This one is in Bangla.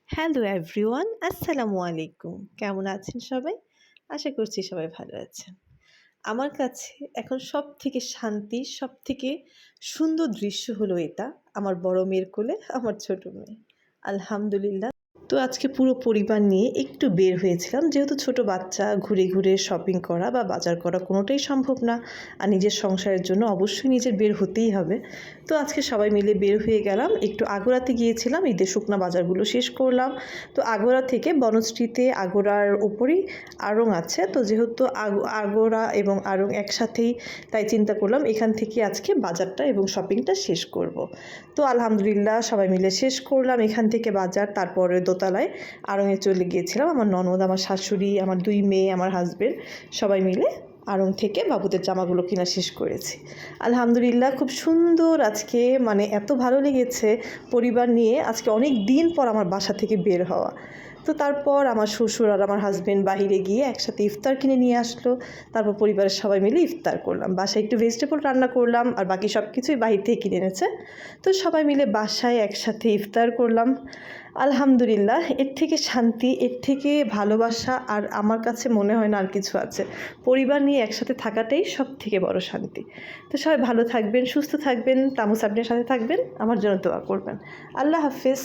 হ্যালো এভরিওয়ান, আসসালামু আলাইকুম। কেমন আছেন সবাই? আশা করছি সবাই ভালো আছেন। আমার কাছে এখন সবথেকে শান্তির, সবথেকে সুন্দর দৃশ্য হলো এটা, আমার বড় মেয়ের কোলে আমার ছোট মেয়ে। আলহামদুলিল্লাহ। তো আজকে পুরো পরিবার নিয়ে একটু বের হয়েছিলাম, যেহেতু ছোট বাচ্চা, ঘুরে ঘুরে শপিং করা বা বাজার করা কোনোটাই সম্ভব না। আর নিজের সংসারের জন্য অবশ্যই নিজের বের হতেই হবে। তো আজকে সবাই মিলে বের হয়ে গেলাম, একটু আগোড়াতে গিয়েছিলাম, ঈদের শুকনা বাজারগুলো শেষ করলাম। তো আগোড়া থেকে বনশ্রীতে, আগোড়ার উপরেই আড়ং আছে, তো যেহেতু আগোড়া এবং আড়ং একসাথেই, তাই চিন্তা করলাম এখান থেকে আজকে বাজারটা এবং শপিংটা শেষ করব। তো আলহামদুলিল্লাহ সবাই মিলে শেষ করলাম এখান থেকে বাজার। তারপরে দোতলায় আড়ংয়ে চলে গিয়েছিলাম, আমার ননদ, আমার শাশুড়ি, আমার 2 মেয়ে, আমার হাজবেন্ড, সবাই মিলে আড়ং থেকে বাবুদের জামাগুলো কেনা শেষ করেছি। আলহামদুলিল্লাহ খুব সুন্দর আজকে, মানে এত ভালো লেগেছে পরিবার নিয়ে আজকে অনেক দিন পর আমার বাসা থেকে বের হওয়া। তো তারপর আমার শ্বশুর আর আমার হাজবেন্ড বাহিরে গিয়ে একসাথে ইফতার কিনে নিয়ে আসলো। তারপর পরিবারের সবাই মিলে ইফতার করলাম। বাসায় একটু ভেজিটেবল রান্না করলাম, আর বাকি সব কিছুই বাহির থেকে কিনে এনেছে। তো সবাই মিলে বাসায় একসাথে ইফতার করলাম। আলহামদুলিল্লাহ, এর থেকে শান্তি, এর থেকে ভালোবাসা আর আমার কাছে মনে হয় না আর কিছু আছে। পরিবার নিয়ে একসাথে থাকাটাই সব থেকে বড় শান্তি। তো সবাই ভালো থাকবেন, সুস্থ থাকবেন, তামু সাবনের সাথে থাকবেন, আমার জন্য দোয়া করবেন। আল্লাহ হাফেজ।